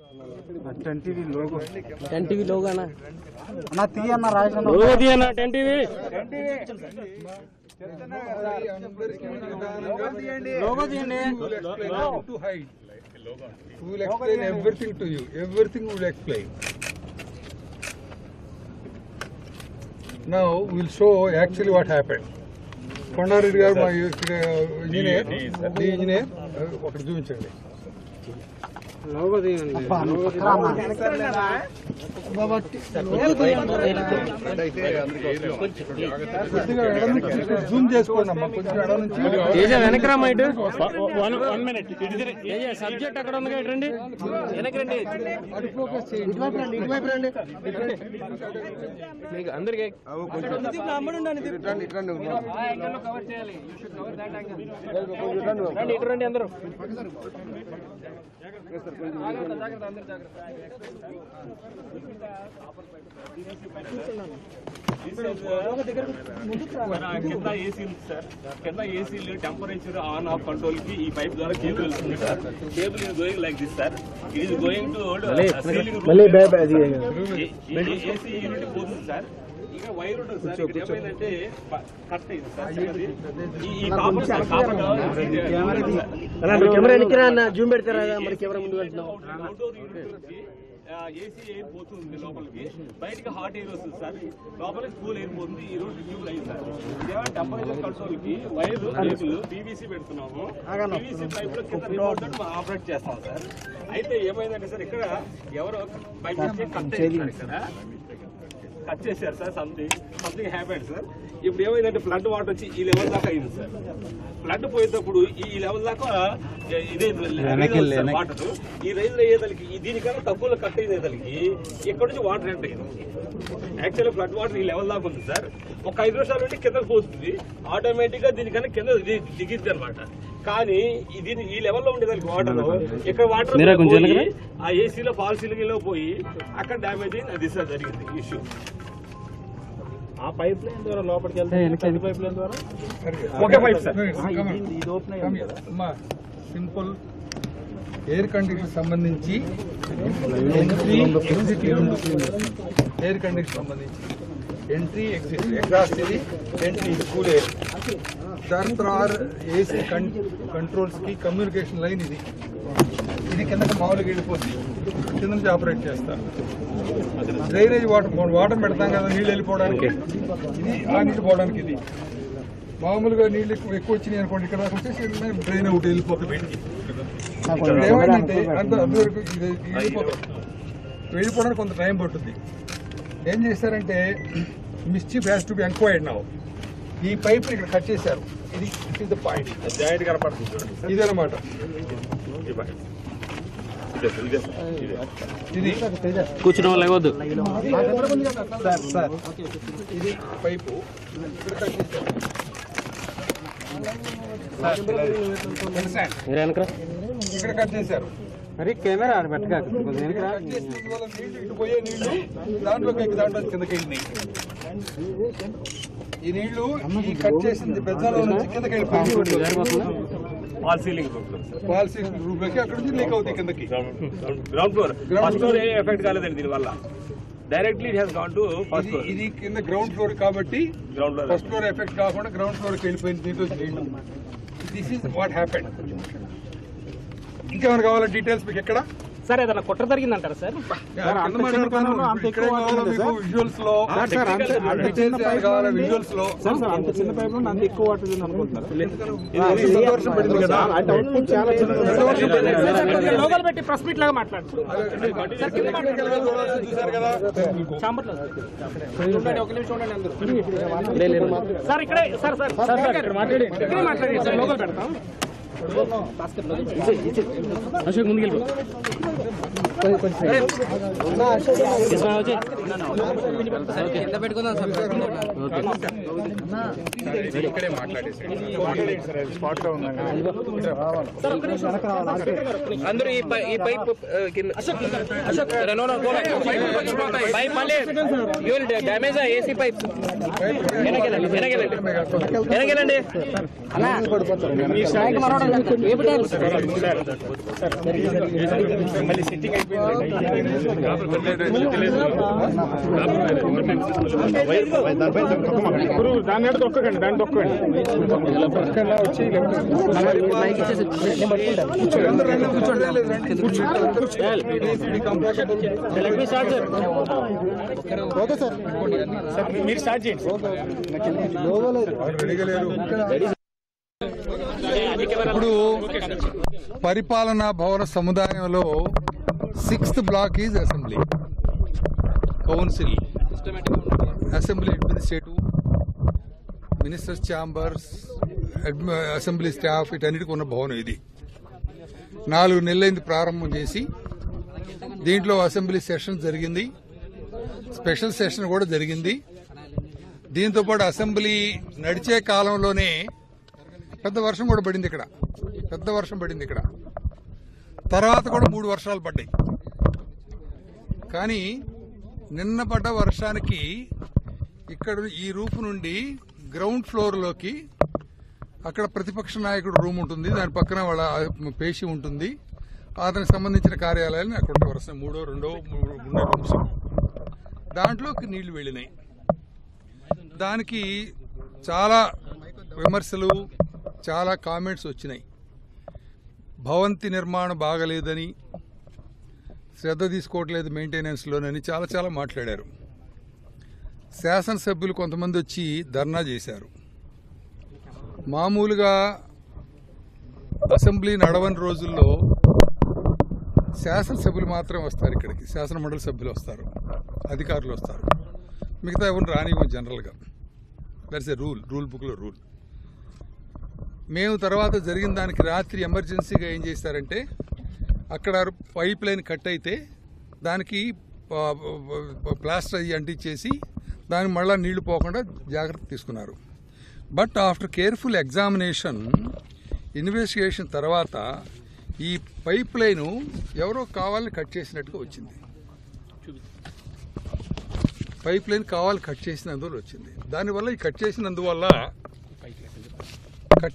10 TV logo. 10 TV logo na. అన్న తీయన్న Rajanna. logo తీయన్న 10 TV. logo తీయండి. To hide. We will explain everything to you. Everything we will explain. Now we will show actually what happened. Kondareddy గారు మా engineer ఒకటి చూపించండి. logo తీయండి. Zoom చేసుకోండి అమ్మా కొంచెం ఎడ నుంచి వెనక్కి రా మైట్ 1 minute సబ్జెక్ట్ అక్కడ ఉంది రండి వెనక్కి రండి ఇటువైపు రండి మీకు అందరికి ఇటు రండి అందరూ కింద ఏసీలు సార్, కింద ఏసీలు టెంపరేచర్ ఆన్ ఆఫ్ కంట్రోల్ కి ఈ పైప్ ద్వారా కేబుల్ వెళ్తుంది sir. Cable is going like this sir. It is going to AC unit పోతుంది సార్. ఇంకా వైర్ ఉంటుంది సార్. ఇక్కడ ఏమైందంటే కట్ అయింది సార్. ఈ కాపర్ సార్, కాపర్ కెమెరా ఎన్నికరా అన్న జూమ్ పెడతారా మరి కెమెరా ముందు వెళ్తున్నాం. అవుట్డోర్ యూనిట్ నుంచి ఏసీ ఎయిర్ పోతుంది లోపలికి, బయటకి హాట్ ఎయిర్ వస్తుంది సార్. లోపలికి కూల్ ఎయిర్ పోతుంది. ఈ రోడ్ ట్యూబ్ అయింది సార్. ఇదేమో టెంపరేచర్ కంట్రోల్ కి వైర్ కేబుల్ పీవీసీ పెడుతున్నాము. పీవీసీ పైప్ లో కింద రిమోట్ తోటి ఆపరేట్ చేస్తాం సార్. అయితే ఏమైందంటే సార్ ఇక్కడ ఎవరో పైప్ కట్ చేశారు సార్. Something happened sir. ఇప్పుడు ఏమైందంటే ఫ్లడ్ వాటర్ వచ్చి ఈ లెవెల్ దాకా అయింది సార్. ఫ్లడ్ పోయేటప్పుడు ఈ లెవెల్ దాకా ఇదే వాటర్ ఈ రైజ్ అయ్యేదానికి దీనికన్నా తక్కువలో కట్ అయ్యేదానికి ఇక్కడ నుంచి వాటర్ ఎంటర్ అయింది. యాక్చువల్గా ఫ్లడ్ వాటర్ ఈ లెవెల్ దాకా ఉంది సార్. ఒక 5 నిమిషాల నుండి కిందకు పోతుంది. ఆటోమేటిక్ గా దీనికన్నా కింద దిగిద్ది అనమాట. కానీ దీని ఈ లెవెల్లో ఉండేదానికి వాటర్ ఇక్కడ వాటర్ ఆ ఏసీలో ఫాల్ సీలింగ్ లో పోయి అక్కడ డ్యామేజ్ అయింది. అది సార్ జరిగింది ఇష్యూ. ఆ పైప్ లైన్ ద్వారా లోపలికి వెళ్తే పైప్ లైన్ ద్వారా ఒకే పైప్ సార్. ఇది ఓపెన్ అయ్యింది కదా. సింపుల్ ఎయిర్ కండిషన్ సంబంధించి ఎంట్రీ ఎగ్జిట్ ఎయిర్ కండిషన్ సంబంధించి ఎంట్రీ ఎగ్జిట్ ఎగ్జాస్ట్ ఇది ఎంట్రీ కూల్ ఎయిర్. దాని తర్వాత ఏసీ కంట్రోల్స్ కి కమ్యూనికేషన్ లైన్ ఇది. ఇది కిందకి మామూలుగా వెళ్ళిపోతుంది. కింద నుంచి ఆపరేట్ చేస్తారు. డ్రైనేజ్ వాటర్ పెడతాం కదా నీళ్ళు వెళ్ళిపోవడానికి. ఇది ఆ నీళ్ళు పోవడానికి. ఇది మామూలుగా నీళ్ళు ఎక్కువ వచ్చినాయి అనుకోండి, ఇక్కడ వచ్చేసి డ్రైన్ ఒకటి వెళ్ళిపోతుంది బయటికి. ఏమైందంటే అంతవరకు ఇది వెళ్ళిపోవడానికి కొంత టైం పడుతుంది. ఏం చేశారంటే mischief has to be enquired now. ఈ పైప్ ఇక్కడ కట్ చేశారు. ఇది ఇట్ ద పాయింట్ జాయింట్ కనపడుతుంది. ఇదనమాట. ఇది కూర్చున్న వాళ్ళు లేవద్దు. ఇది పైపు ఇక్కడ కట్ చేశారు. ఇక్కడ కట్ చేశారు. మరి కెమెరా పెట్టగా ఇటు పోయే నీళ్లు దాంట్లో కిందకి వెళ్ళినాయి. ఈ నీళ్లు ఈ కట్ చేసింది పెద్దలో నుంచి కిందకి వెళ్ళిపోయింది. ఫాల్ సీలింగ్ రూమ్ లోకి అక్కడ నుంచి లీక్ అవుతాయి కిందకి. గ్రౌండ్ ఫ్లోర్ ఫస్ట్ ఫ్లోర్ ఏ ఎఫెక్ట్ కాలేదండి దీని వల్ల. Directly it has gone to first floor. ఇది కింద గ్రౌండ్ ఫ్లోర్ కాబట్టి ఫస్ట్ ఫ్లోర్ ఎఫెక్ట్ కాకుండా గ్రౌండ్ ఫ్లోర్ కి వెళ్ళిపోయింది. దీంట్లో నీళ్లు. This is what happened. ఇంకేమైనా కావాలా డీటెయిల్స్ మీకు ఎక్కడ సార్ ఏదైనా కుట్ర జరిగిందంటారా సార్? విజువల్స్ లో విజువల్స్ లో అంత చిన్న పైప్ లో అంత ఎక్కువ వాటర్ అనుకుంటున్నారు. లోగోలు పెట్టి ప్రెస్ మీట్ లాగా మాట్లాడు. చూసారు కదా. ఒక నిమిషం ఉండండి అందరూ. సార్ ఇక్కడే సార్ మాట్లాడి సార్ లోగోలు పెడతాం. అశోక్ ముందుకెళ్ళి ఎంత పెట్టుకుందాం ఇక్కడే మాట్లాడేసి అందరూ ఈ పైప్ పైప్ మళ్ళీ డ్యామేజ్ ఏసీ పైప్ వెనకెళ్ళండి మళ్ళీ సిట్టింగ్ అయిపోయింది. దాన్ని తొక్కకండి, దాన్ని తొక్కండి. మీరు స్టార్ట్ చేయండి. ఇప్పుడు పరిపాలనా భవన సముదాయంలో 6th block is assembly, council, assembly administrative, ministers chambers, assembly staff, వీటన్నిటికీ ఉన్న భవనం ఇది. 4 నెలలైంది ప్రారంభం చేసి. దీంట్లో అసెంబ్లీ సెషన్ జరిగింది, స్పెషల్ సెషన్ కూడా జరిగింది. దీంతో పాటు అసెంబ్లీ నడిచే కాలంలోనే పెద్ద వర్షం కూడా పడింది ఇక్కడ, పెద్ద వర్షం పడింది ఇక్కడ. తర్వాత కూడా 3 వర్షాలు పడ్డాయి. కానీ నిన్న పడ్డ వర్షానికి ఇక్కడ ఈ రూఫ్ నుండి గ్రౌండ్ ఫ్లోర్లోకి, అక్కడ ప్రతిపక్ష నాయకుడు రూమ్ ఉంటుంది, దాని పక్కన వాళ్ళ పేషి ఉంటుంది, అతనికి సంబంధించిన కార్యాలయాలు అక్కడ వరుస 3, 2 రూమ్స్, దాంట్లోకి నీళ్లు వెళ్ళినాయి. దానికి చాలా విమర్శలు, చాలా కామెంట్స్ వచ్చినాయి. భవంతి నిర్మాణం బాగలేదని, శ్రద్ధ తీసుకోవట్లేదు మెయింటెనెన్స్లోనని చాలా మాట్లాడారు. శాసనసభ్యులు కొంతమంది వచ్చి ధర్నా చేశారు. మామూలుగా అసెంబ్లీ నడవని రోజుల్లో శాసనసభ్యులు మాత్రం వస్తారు ఇక్కడికి, శాసన మండలి సభ్యులు వస్తారు, అధికారులు వస్తారు, మిగతా ఎవరు రానివ్వం జనరల్గా. దట్స్ ఏ రూల్ బుక్లో రూల్. మేము తర్వాత జరిగిన దానికి రాత్రి ఎమర్జెన్సీగా ఏం చేశారంటే, అక్కడ పైప్ లైన్ కట్ అయితే దానికి ప్లాస్టర్ అయ్యి అంటించేసి దానికి మళ్ళీ నీళ్లు పోకుండా జాగ్రత్త తీసుకున్నారు. But after careful examination, investigation తర్వాత ఈ పైప్ లైన్ ఎవరో కావాలని కట్ చేసినట్టుగా వచ్చింది. పైప్ లైన్ కావాలి కట్ చేసినందువల్ల వచ్చింది. దానివల్ల ఈ కట్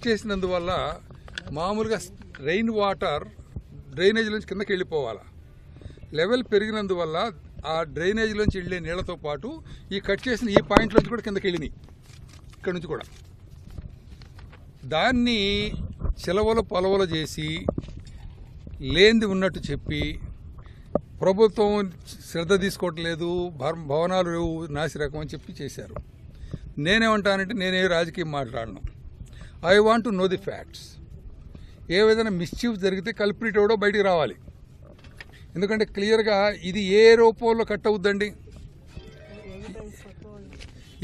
చేసినందువల్ల మామూలుగా రెయిన్ వాటర్ డ్రైనేజీలోంచి కిందకి వెళ్ళిపోవాలా. లెవెల్ పెరిగినందువల్ల ఆ డ్రైనేజీలోంచి వెళ్ళే నీళ్లతో పాటు ఈ కట్ చేసిన ఈ పాయింట్లోంచి కూడా కిందకి వెళ్ళినాయి, ఇక్కడ నుంచి కూడా. దాన్ని చిలవలు పొలవలు చేసి, లేనిది ఉన్నట్టు చెప్పి, ప్రభుత్వం శ్రద్ధ తీసుకోవట్లేదు, భవనాలు నాసిరకం అని చెప్పి చేశారు. నేనేమంటానంటే, నేనే రాజకీయం మాట్లాడను. I want to know the facts. ఏ విధంగా మిస్చీఫ్ జరిగితే కల్ప్రిట్ ఎవడో బయటికి రావాలి. ఎందుకంటే క్లియర్గా ఇది ఏ రూపంలో కట్ అవుద్దండి,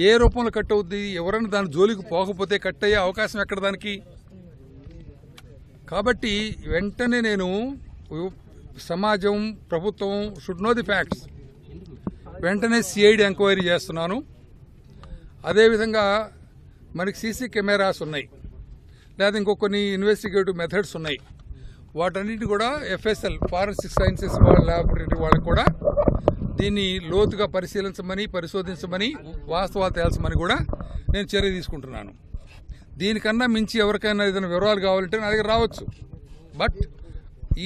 ఏ రూపంలో కట్ అవుద్ది? ఎవరైనా దాని జోలికి పోకపోతే కట్ అయ్యే అవకాశం ఎక్కడ దానికి? కాబట్టి వెంటనే నేను సమాజం, ప్రభుత్వం షుడ్ నో ది ఫ్యాక్ట్స్. వెంటనే సిఐడి ఎంక్వైరీ చేస్తున్నాను. అదేవిధంగా మనకి సీసీ కెమెరాస్ ఉన్నాయి, లేదా ఇంకో కొన్ని ఇన్వెస్టిగేటివ్ మెథడ్స్ ఉన్నాయి. వాటన్నిటి కూడా FSL, ఫారెన్సిక్ సైన్సెస్ ల్యాబొరేటరీ వాళ్ళకి కూడా దీన్ని లోతుగా పరిశోధించమని, వాస్తవాలు తేల్చమని కూడా నేను చర్య తీసుకుంటున్నాను. దీనికన్నా మించి ఎవరికైనా ఏదైనా వివరాలు కావాలంటే నా దగ్గర రావచ్చు. బట్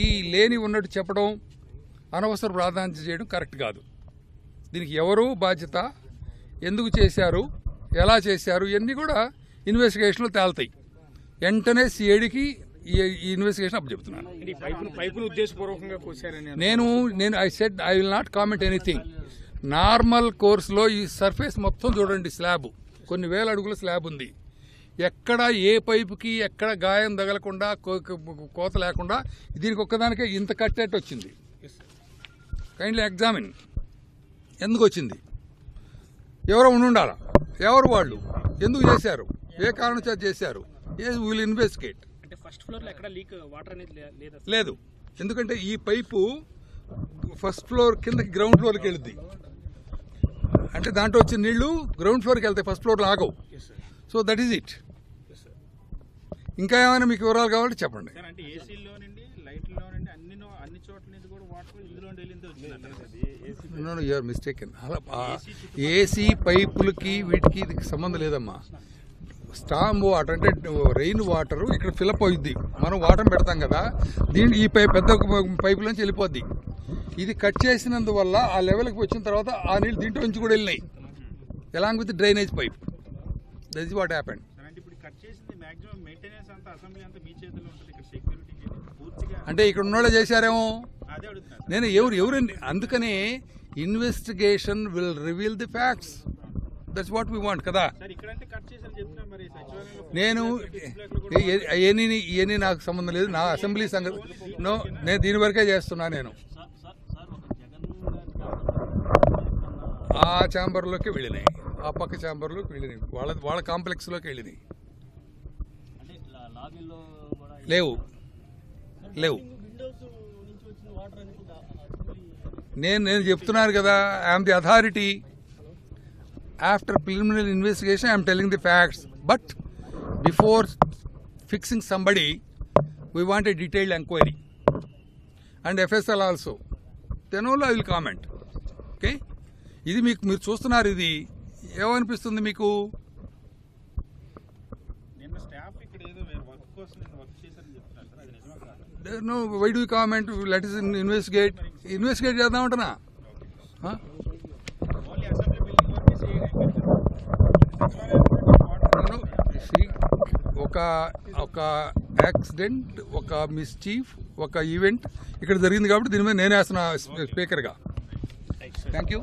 ఈ లేని ఉన్నట్టు చెప్పడం, అనవసర ప్రాధాన్యత చేయడం కరెక్ట్ కాదు. దీనికి ఎవరు బాధ్యత, ఎందుకు చేశారు, ఎలా చేశారు, ఇవన్నీ కూడా ఇన్వెస్టిగేషన్లో తేలుతాయి. వెంటనే సిఐడికి ఈ ఇన్వెస్టిగేషన్ అప్పచెప్తున్నాను. నేను I said I will not comment anything. Normal కోర్సులో ఈ సర్ఫేస్ మొత్తం చూడండి, స్లాబ్, కొన్ని వేల అడుగుల స్లాబ్ ఉంది. ఎక్కడ ఏ పైపుకి ఎక్కడ గాయం తగలకుండా, కోత లేకుండా దీనికి ఒక్కదానికే ఇంత కట్టేట్టు వచ్చింది. Kindly examine. ఎందుకు వచ్చింది? ఎవరో ఉండాలా, ఎవరు వాళ్ళు, ఎందుకు చేశారు, ఏ కారణం చేత చేశారు, విల్ ఇన్వెస్టిగేట్. లేదు, ఎందుకంటే ఈ పైపు ఫస్ట్ ఫ్లోర్ కిందకి గ్రౌండ్ ఫ్లోర్కి వెళ్తుంది. అంటే దాంట్లో వచ్చిన నీళ్లు గ్రౌండ్ ఫ్లోర్కి వెళ్తాయి, ఫస్ట్ ఫ్లోర్లో ఆగవు. So that is it. ఇంకా ఏమైనా మీకు వివరాలు కావాలంటే చెప్పండి. No, you are mistaken. AC పైపులకి వీటికి ఇది సంబంధం లేదమ్మా. స్టామ్ వాటర్ అంటే రెయిన్ వాటర్ ఇక్కడ ఫిలప్ అవుద్ది, మనం వాటర్ పెడతాం కదా, దీని ఈ పెద్ద పైపులోంచి వెళ్ళిపోద్ది. ఇది కట్ చేసినందువల్ల ఆ లెవెల్కి వచ్చిన తర్వాత ఆ నీళ్ళు దీంట్లో నుంచి కూడా వెళ్ళినాయి, along with drainage pipe. That is what happened. అంటే ఇక్కడ ఉన్నోళ్ళే చేశారేమో, నేను ఎవరు అందుకని investigation will reveal the facts. That's what we want కదా. నేను ఇవన్నీ నాకు సంబంధం లేదు, నా అసెంబ్లీ సంగతి నేను దీని వరకే చేస్తున్నా. నేను ఆ ఛాంబర్లోకి వెళ్ళినాయి, ఆ పక్క ఛాంబర్లోకి వెళ్ళినాయి, వాళ్ళ కాంప్లెక్స్లోకి వెళ్ళినాయి. లేవు నేను చెప్తున్నాను కదా, I'm the authority. After preliminary investigation I'm telling the facts, but before fixing somebody we want a detailed enquiry and FSL also, then only I will comment. Okay, ఇది మీరు చూస్తున్నారు, ఇది ఏమనిపిస్తుంది మీకు? No, why do you comment? Let us investigate. Investigate చేద్దామంటనా? ఒక accident, ఒక mischief, ఒక event ఇక్కడ జరిగింది కాబట్టి దీని మీద నేను వేస్తున్నా స్పీకర్గా. Thank you.